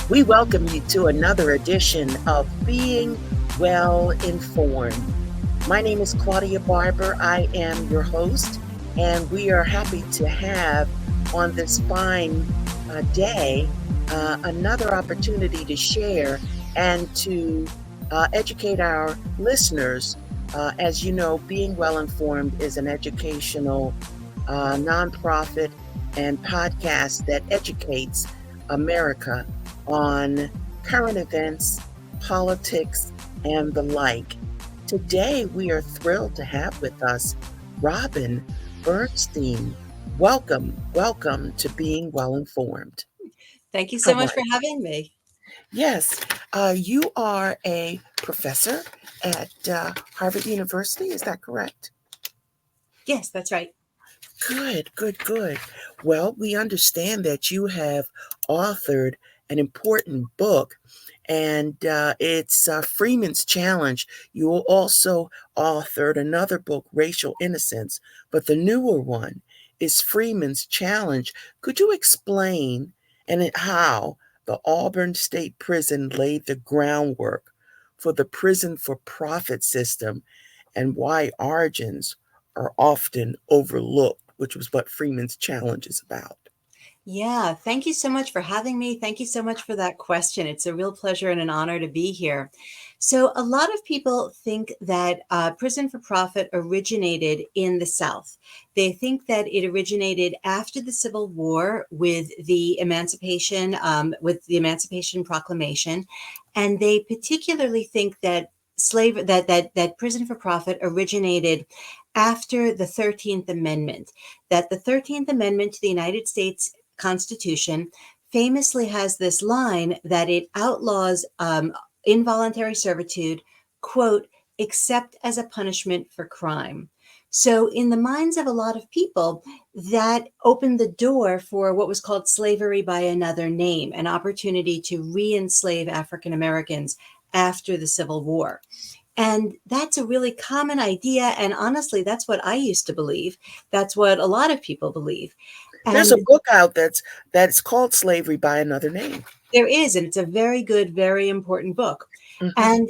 We welcome you to another edition of Being Well Informed. My name is Claudia Barber. I am your host, and we are happy to have on this fine day another opportunity to share and to educate our listeners. As you know, Being Well Informed is an educational nonprofit and podcast that educates America on current events, politics, and the like. Today, we are thrilled to have with us Robin Bernstein. Welcome to Being Well Informed. Thank you so How much are for you? having me. Yes, you are a professor at Harvard University. Is that correct? Yes, that's right. Good. Well, we understand that you have authored an important book, and it's Freeman's Challenge. You also authored another book, Racial Innocence, but the newer one is Freeman's Challenge. Could you explain how the Auburn State Prison laid the groundwork for the prison for profit system and why origins are often overlooked, which was what Freeman's Challenge is about? Yeah, thank you so much for having me. Thank you so much for that question. It's a real pleasure and an honor to be here. So, a lot of people think that prison for profit originated in the South. They think that it originated after the Civil War with the Emancipation Proclamation, and they particularly think that that prison for profit originated after the 13th Amendment, that the 13th Amendment to the United States Constitution famously has this line that it outlaws involuntary servitude, quote, except as a punishment for crime. So, in the minds of a lot of people, that opened the door for what was called slavery by another name, an opportunity to re enslave African Americans after the Civil War. And that's a really common idea. And honestly, that's what I used to believe. That's what a lot of people believe. There's a And book out that's called Slavery by Another Name. there is, and it's a very good, very important book. Hmm. And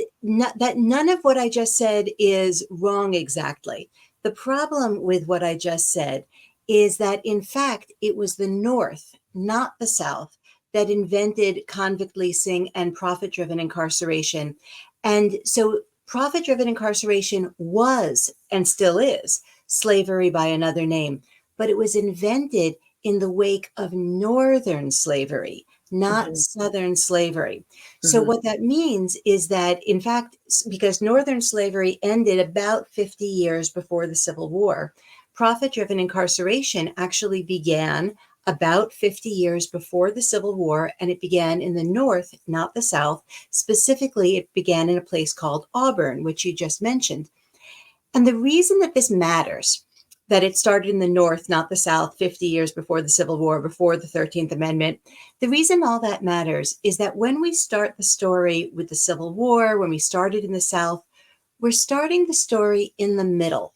that none of what I just said is wrong exactly. The problem with what I just said is that, in fact, it was the North, not the South, that invented convict leasing and profit driven incarceration. And so, profit driven incarceration was and still is slavery by another name, but it was invented in the wake of Northern slavery, not Hmm. Southern slavery. So, Hmm. what that means is that, in fact, because Northern slavery ended about 50 years before the Civil War, profit driven incarceration actually began about 50 years before the Civil War, and it began in the North, not the South. Specifically, it began in a place called Auburn, which you just mentioned. And the reason that this matters, that it started in the North, not the South, 50 years before the Civil War, before the 13th Amendment, the reason all that matters is that when we start the story with the Civil War, when we started in the South, we're starting the story in the middle.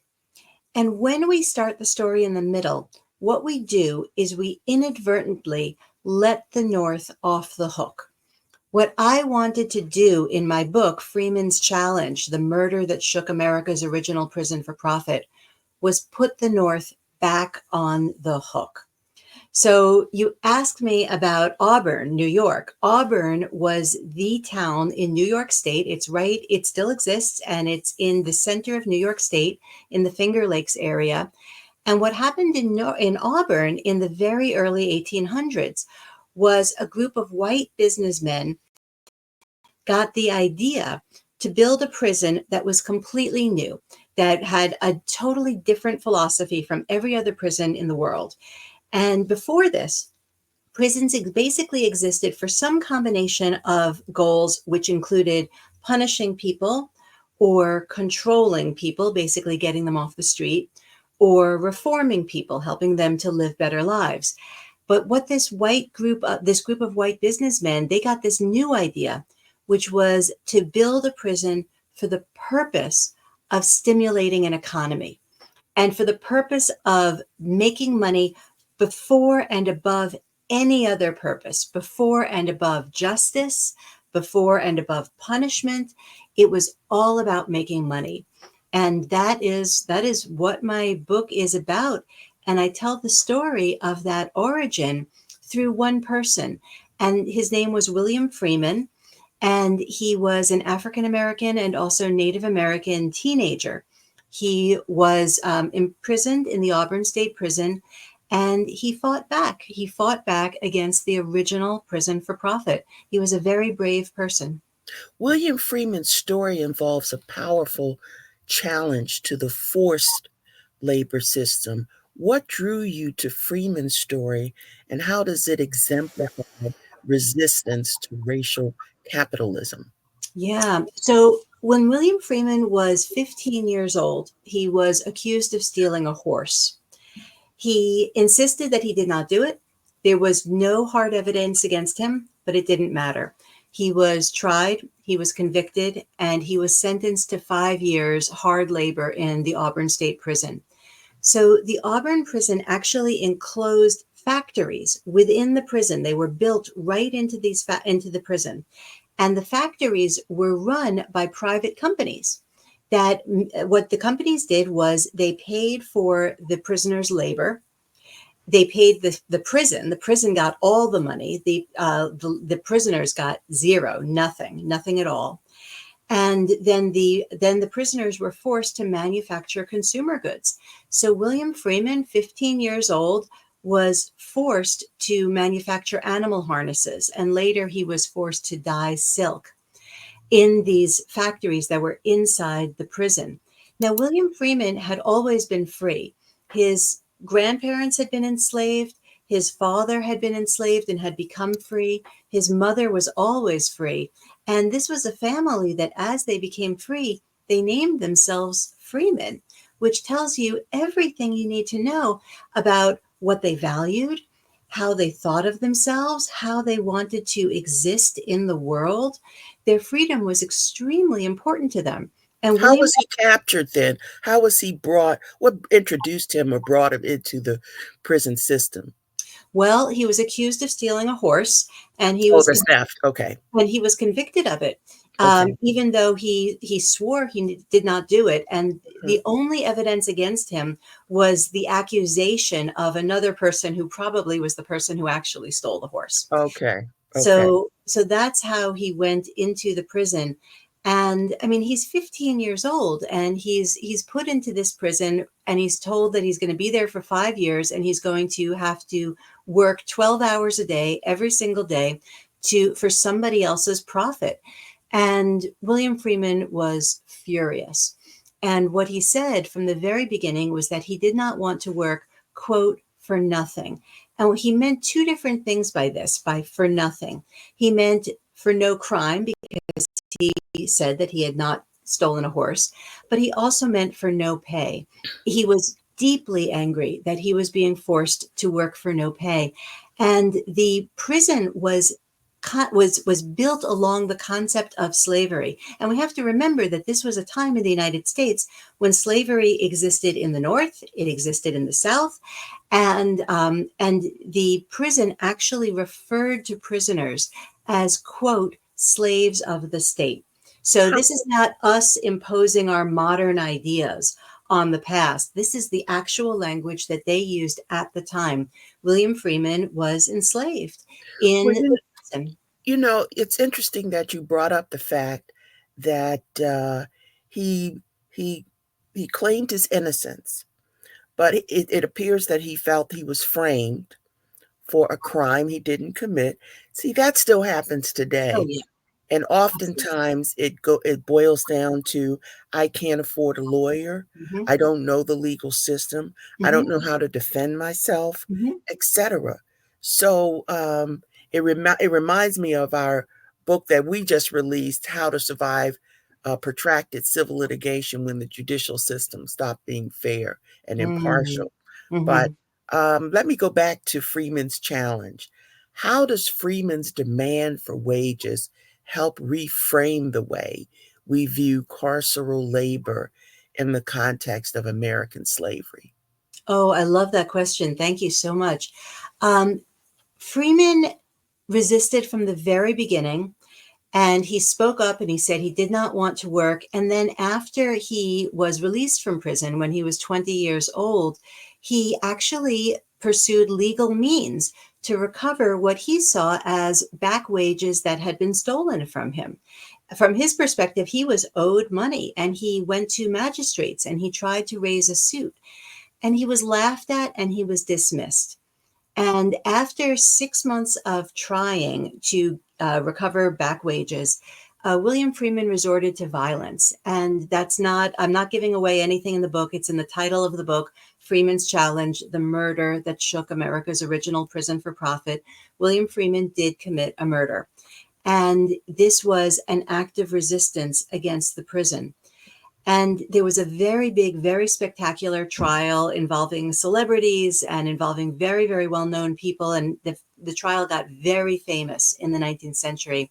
And when we start the story in the middle, what we do is we inadvertently let the North off the hook. What I wanted to do in my book, Freeman's Challenge, The Murder That Shook America's Original Prison for Profit, was put the North back on the hook. So you asked me about Auburn, New York. Auburn was the town in New York State. It still exists, and it's in the center of New York State in the Finger Lakes area. And what happened in Auburn in the very early 1800s was a group of white businessmen got the idea to build a prison that was completely new, that had a totally different philosophy from every other prison in the world. And before this, prisons basically existed for some combination of goals, which included punishing people or controlling people, basically getting them off the street, or reforming people, helping them to live better lives. But what this group of white businessmen, they got this new idea, which was to build a prison for the purpose of stimulating an economy and for the purpose of making money before and above any other purpose, before and above justice, before and above punishment. It was all about making money. And that is what my book is about. And I tell the story of that origin through one person. And his name was William Freeman. And he was an African American and also Native American teenager. He was imprisoned in the Auburn State Prison, and he fought back. He fought back against the original prison for profit. He was a very brave person. William Freeman's story involves a powerful challenge to the forced labor system. What drew you to Freeman's story, and how does it exemplify resistance to racial capitalism? Yeah. So when William Freeman was 15 years old, he was accused of stealing a horse. He insisted that he did not do it. There was no hard evidence against him, but it didn't matter. He was tried, he was convicted, and he was sentenced to 5 years hard labor in the Auburn State Prison. So the Auburn prison actually enclosed factories within the prison. They were built right into into the prison. And the factories were run by private companies. That what the companies did was they paid for the prisoners' labor. They paid the prison. The prison got all the money. The prisoners got zero, nothing at all. And then the prisoners were forced to manufacture consumer goods. So William Freeman, 15 years old, was forced to manufacture animal harnesses, and later he was forced to dye silk in these factories that were inside the prison. Now, William Freeman had always been free. His grandparents had been enslaved. His father had been enslaved and had become free. His mother was always free. And this was a family that, as they became free, they named themselves Freeman, which tells you everything you need to know about what they valued, how they thought of themselves, how they wanted to exist in the world. Their freedom was extremely important to them. And How William, was he captured then? How was he brought? What introduced him or brought him into the prison system? well, he was accused of stealing a horse, and Oh, the theft. Okay. he was convicted of it, Okay. even though he swore he did not do it. And Mhm. the only evidence against him was the accusation of another person who probably was the person who actually stole the horse. Okay. Okay. So that's how he went into the prison. And I mean, he's 15 years old, and he's put into this prison, and he's told that he's going to be there for 5 years, and he's going to have to work 12 hours a day every single day for somebody else's profit. And William Freeman was furious. And what he said from the very beginning was that he did not want to work, quote, for nothing. And he meant two different things by this, by for nothing. He meant for no crime, because he said that he had not stolen a horse, but he also meant for no pay. He was deeply angry that he was being forced to work for no pay. And the prison was built along the concept of slavery. And we have to remember that this was a time in the United States when slavery existed in the North, it existed in the South, and the prison actually referred to prisoners as, quote, slaves of the state. So How, this is not us imposing our modern ideas on the past. This is the actual language that they used at the time. William Freeman was enslaved in well, the prison. it's interesting that you brought up the fact that he he he claimed his innocence, but it appears that he felt he was framed for a crime he didn't commit. See, that still happens Oh today. yeah, And absolutely. oftentimes it boils down to, I can't afford a lawyer. Hmm. I don't know the legal system. I don't Hmm. know how to defend myself, Hmm. etc. So it reminds me of our book that we just released, How to Survive Protracted Civil Litigation When the Judicial System Stopped Being Fair and Hmm. Impartial. But Hmm. let me go back to Freeman's challenge. How does Freeman's demand for wages help reframe the way we view carceral labor in the context of American slavery? Oh, I love that question. Thank you so much. Um, Freeman resisted from the very beginning. And he spoke up and he said he did not want to work. And then after he was released from prison when he was 20 years old, he actually pursued legal means to recover what he saw as back wages that had been stolen from him. From his perspective, he was owed money, and he went to magistrates and he tried to raise a suit, and he was laughed at and he was dismissed. And after 6 months of trying to recover back wages, William Freeman resorted to violence. And I'm not giving away anything in the book. It's in the title of the book, Freeman's Challenge, The Murder That Shook America's Original Prison for Profit. William Freeman did commit a murder. And this was an act of resistance against the prison. And there was a very big, very spectacular trial involving celebrities and involving very, very well-known people. And the trial got very famous in the 19th century.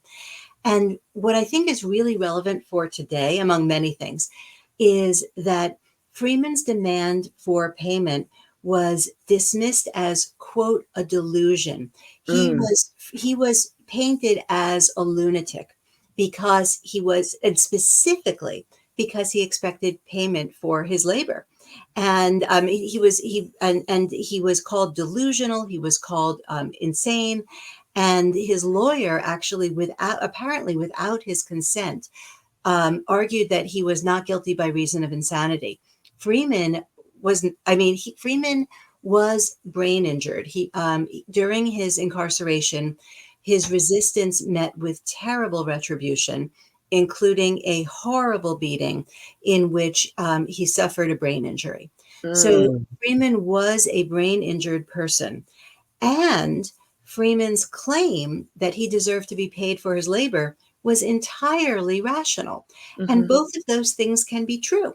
And what I think is really relevant for today, among many things, is that Freeman's demand for payment was dismissed as, quote, a delusion. He was painted as a lunatic because and specifically because he expected payment for his labor. And he was called delusional. He was called insane. And his lawyer actually, apparently without his consent, argued that he was not guilty by reason of insanity. Freeman was brain injured. During his incarceration, his resistance met with terrible retribution, including a horrible beating in which he suffered a brain injury. So Freeman was a brain injured person. And Freeman's claim that he deserved to be paid for his labor was entirely rational. And both of those things can be true.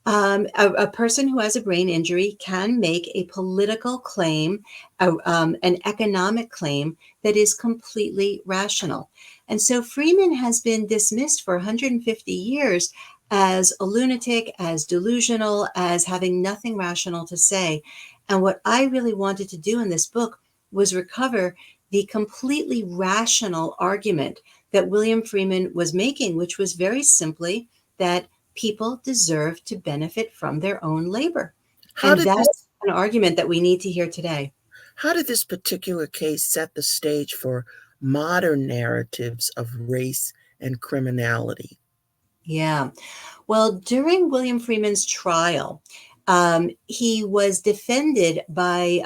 A person who has a brain injury can make a political claim, an economic claim that is completely rational. And so Freeman has been dismissed for 150 years as a lunatic, as delusional, as having nothing rational to say. And what I really wanted to do in this book was recover the completely rational argument that William Freeman was making, which was very simply that people deserve to benefit from their own labor. And that's an argument that we need to hear today. How did this particular case set the stage for modern narratives of race and criminality? Yeah. Well, during William Freeman's trial, he was defended by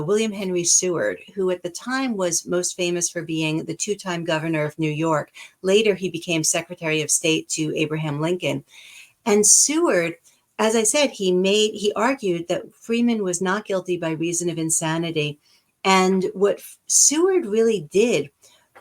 William Henry Seward, who at the time was most famous for being the two-time governor of New York. Later, he became Secretary of State to Abraham Lincoln. And Seward, as I said, he argued that Freeman was not guilty by reason of insanity. And what Seward really did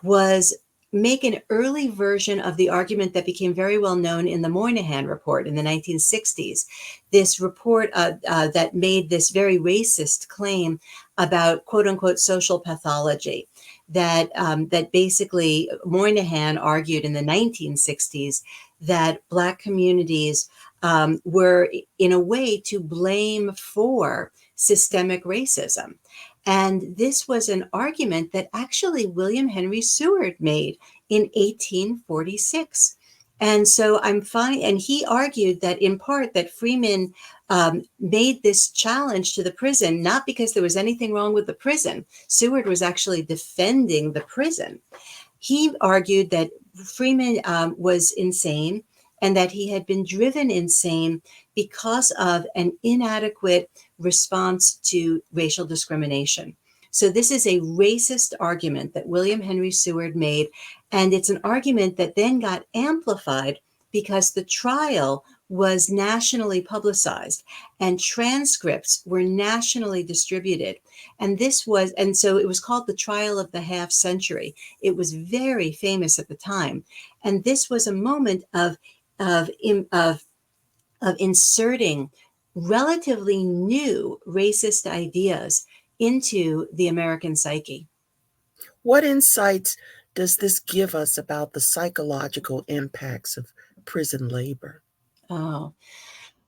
was make an early version of the argument that became very well known in the Moynihan Report in the 1960s. This report that made this very racist claim about quote unquote social pathology that basically Moynihan argued in the 1960s that Black communities were in a way to blame for systemic racism. And this was an argument that actually William Henry Seward made in 1846. And so and he argued that in part that Freeman made this challenge to the prison, not because there was anything wrong with the prison. Seward was actually defending the prison. He argued that Freeman was insane and that he had been driven insane because of an inadequate response to racial discrimination. So this is a racist argument that William Henry Seward made, and it's an argument that then got amplified because the trial was nationally publicized and transcripts were nationally distributed. And so it was called the trial of the half century. It was very famous at the time. And this was a moment of inserting relatively new racist ideas into the American psyche. What insights does this give us about the psychological impacts of prison labor? Oh,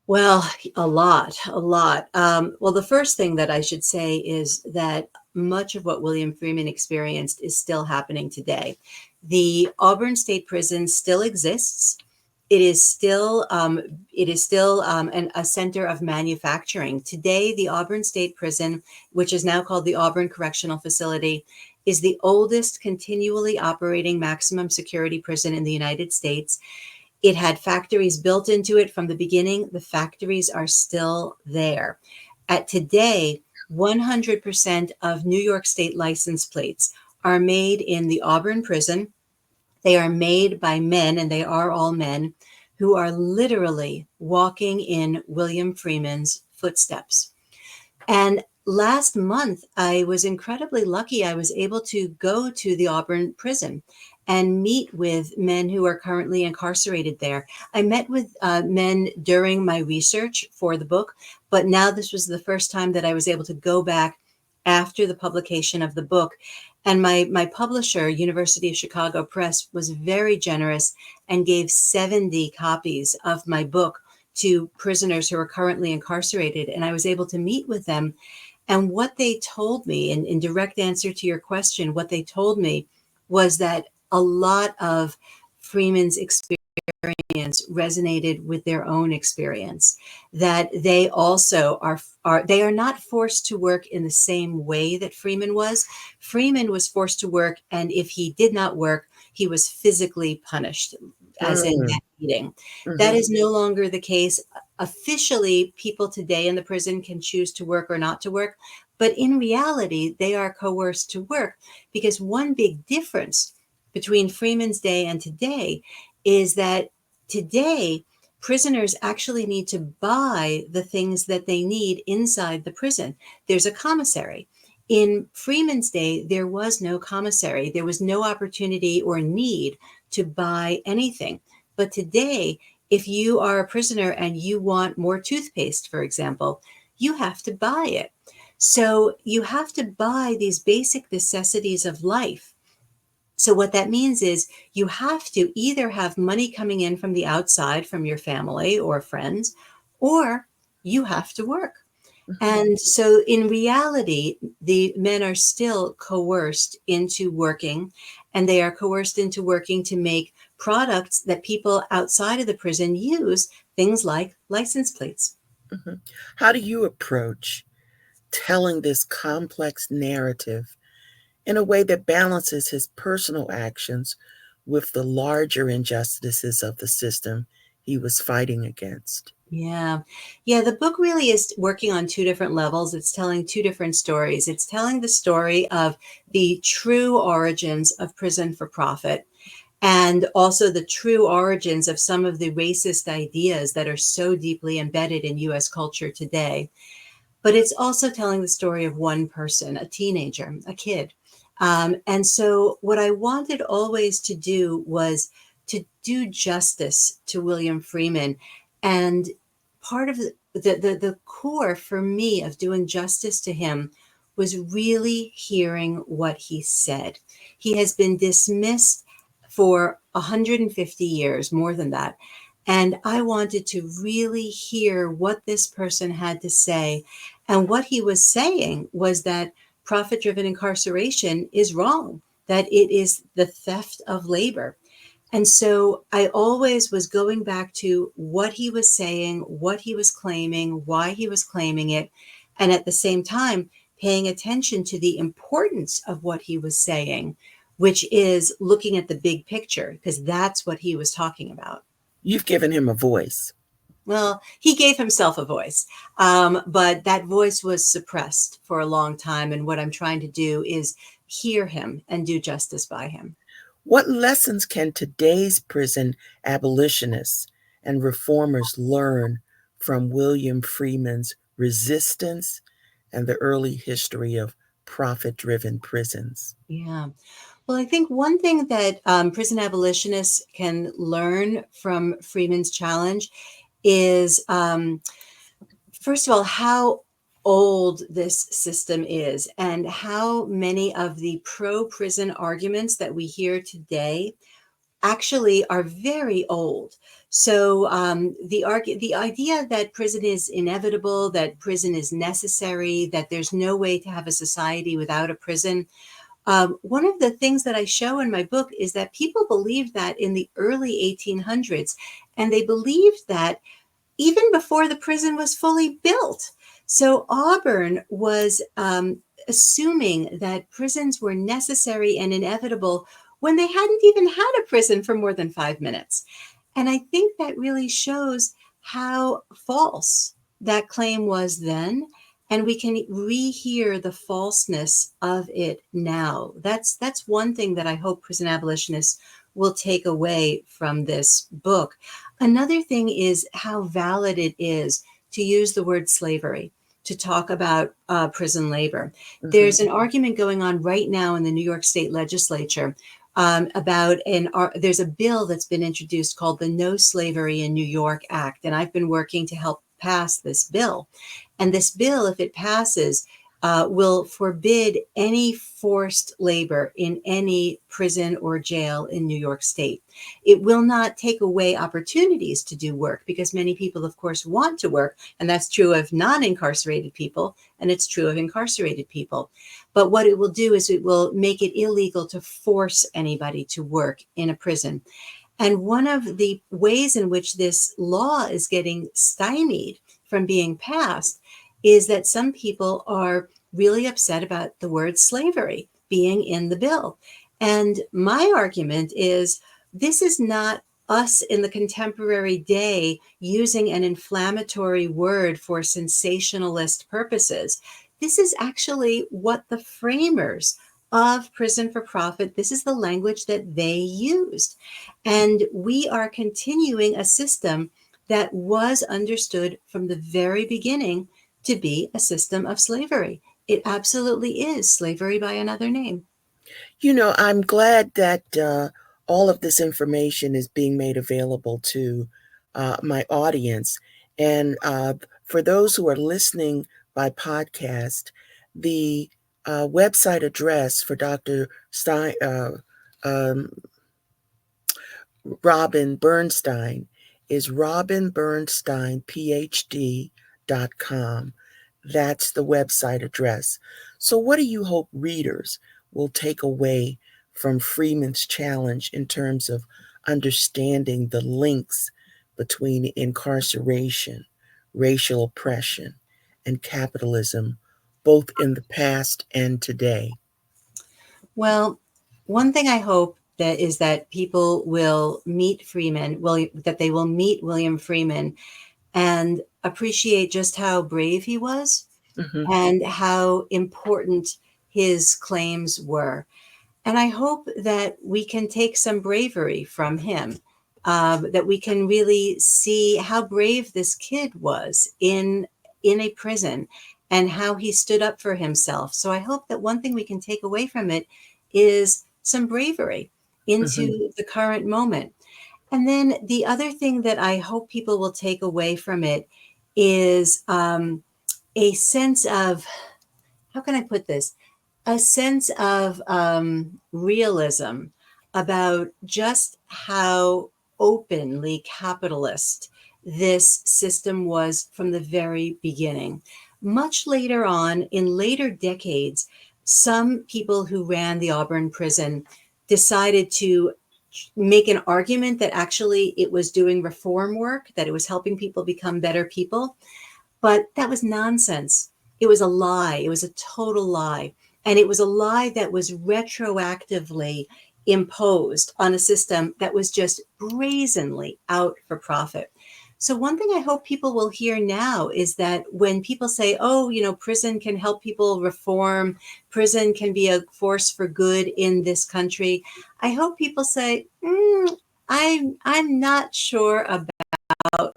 well, a lot. Well, the first thing that I should say is that much of what William Freeman experienced is still happening today. The Auburn State Prison still exists. It is still a center of manufacturing. Today, the Auburn State Prison, which is now called the Auburn Correctional Facility, is the oldest continually operating maximum security prison in the United States. It had factories built into it from the beginning. The factories are still there. At today, 100% of New York State license plates are made in the Auburn prison. They are made by men, and they are all men, who are literally walking in William Freeman's footsteps. And last month, I was incredibly lucky. I was able to go to the Auburn prison and meet with men who are currently incarcerated there. I met with men during my research for the book, but now this was the first time that I was able to go back after the publication of the book. And my publisher, University of Chicago Press, was very generous and gave 70 copies of my book to prisoners who are currently incarcerated. And I was able to meet with them. And what they told me, in direct answer to your question, what they told me was that a lot of Freeman's experience resonated with their own experience, that they also they are not forced to work in the same way that Freeman was. Freeman was forced to work, and if he did not work, he was physically punished, as in beating. That is no longer the case. Officially, people today in the prison can choose to work or not to work, but in reality, they are coerced to work, because one big difference between Freeman's day and today is that today, prisoners actually need to buy the things that they need inside the prison. There's a commissary. In Freeman's day, there was no commissary. There was no opportunity or need to buy anything. But today, if you are a prisoner and you want more toothpaste, for example, you have to buy it. So you have to buy these basic necessities of life. So what that means is you have to either have money coming in from the outside, from your family or friends, or you have to work. And so in reality, the men are still coerced into working, and they are coerced into working to make products that people outside of the prison use, things like license plates. How do you approach telling this complex narrative in a way that balances his personal actions with the larger injustices of the system he was fighting against? Yeah. The book really is working on two different levels. It's telling two different stories. It's telling the story of the true origins of prison for profit, and also the true origins of some of the racist ideas that are so deeply embedded in US culture today. But it's also telling the story of one person, a teenager, a kid. And so what I wanted always to do was to do justice to William Freeman. And part of the core for me of doing justice to him was really hearing what he said. He has been dismissed for 150 years, more than that. And I wanted to really hear what this person had to say. And what he was saying was that profit-driven incarceration is wrong, that it is the theft of labor. And so I always was going back to what he was saying, what he was claiming, why he was claiming it, and at the same time, paying attention to the importance of what he was saying, which is looking at the big picture, because that's what he was talking about. You've given him a voice. Well, he gave himself a voice, but that voice was suppressed for a long time. And what I'm trying to do is hear him and do justice by him. What lessons can today's prison abolitionists and reformers learn from William Freeman's resistance and the early history of profit-driven prisons? Yeah. Well, I think one thing that prison abolitionists can learn from Freeman's challenge is, first of all, how old this system is and how many of the pro-prison arguments that we hear today actually are very old. So the idea that prison is inevitable, that prison is necessary, that there's no way to have a society without a prison. One of the things that I show in my book is that people believed that in the early 1800s, and they believed that even before the prison was fully built. So Auburn was assuming that prisons were necessary and inevitable when they hadn't even had a prison for more than 5 minutes. And I think that really shows how false that claim was then. And we can rehear the falseness of it now. That's one thing that I hope prison abolitionists will take away from this book. Another thing is how valid it is to use the word slavery to talk about prison labor. Mhm. There's an argument going on right now in the New York State legislature about there's a bill that's been introduced called the No Slavery in New York Act. And I've been working to help pass this bill. And this bill, if it passes, will forbid any forced labor in any prison or jail in New York State. It will not take away opportunities to do work because many people, of course, want to work. And that's true of non-incarcerated people, and it's true of incarcerated people. But what it will do is it will make it illegal to force anybody to work in a prison. And one of the ways in which this law is getting stymied from being passed is that some people are really upset about the word slavery being in the bill. And my argument is this is not us in the contemporary day using an inflammatory word for sensationalist purposes. This is actually what the framers of prison for profit, this is the language that they used. And we are continuing a system that was understood from the very beginning to be a system of slavery. It absolutely is slavery by another name. I'm glad that all of this information is being made available to my audience. And for those who are listening by podcast, the website address for Dr. Stein, um, Robin Bernstein is robinbernsteinphd.com. That's the website address. So, what do you hope readers will take away from Freeman's challenge in terms of understanding the links between incarceration, racial oppression, and capitalism, both in the past and today? Well, one thing I hope that is that people will meet Freeman, that they will meet William Freeman and appreciate just how brave he was Hmm. and how important his claims were. And I hope that we can take some bravery from him, that we can really see how brave this kid was in a prison and how he stood up for himself. So I hope that one thing we can take away from it is some bravery Hmm. into the current moment. And then the other thing that I hope people will take away from it is a sense of, how can I put this? A sense of realism about just how openly capitalist this system was from the very beginning. Much later on, in later decades, some people who ran the Auburn prison decided to make an argument that actually it was doing reform work, that it was helping people become better people. But that was nonsense. It was a lie. It was a total lie. And it was a lie that was retroactively imposed on a system that was just brazenly out for profit. So, one thing I hope people will hear now is that when people say, oh, prison can help people reform, prison can be a force for good in this country, I hope people say, I'm not sure about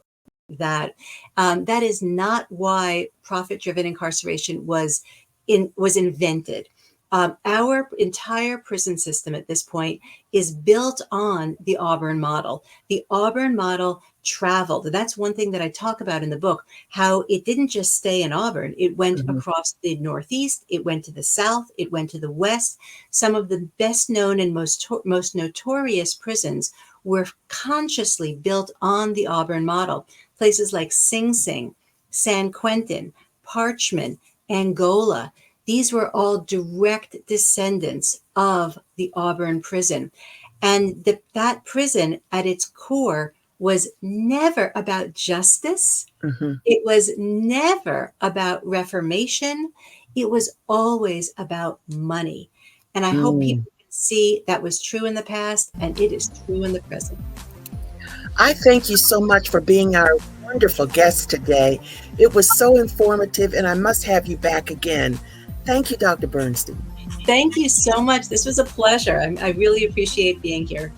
that. That is not why profit-driven incarceration was invented. Our entire prison system at this point is built on the Auburn model. The Auburn model traveled. That's one thing that I talk about in the book, how it didn't just stay in Auburn. It went Mhm. across the Northeast. It went to the South. It went to the West. Some of the best known and most notorious prisons were consciously built on the Auburn model. Places like Sing Sing, San Quentin, Parchman, Angola. These were all direct descendants of the Auburn prison. And that prison at its core was never about justice. Mhm. It was never about reformation. It was always about money. And I hope Mm. people can see that was true in the past and it is true in the present. I thank you so much for being our wonderful guest today. It was so informative, and I must have you back again. Thank you, Dr. Bernstein. Thank you so much. This was a pleasure. I really appreciate being here.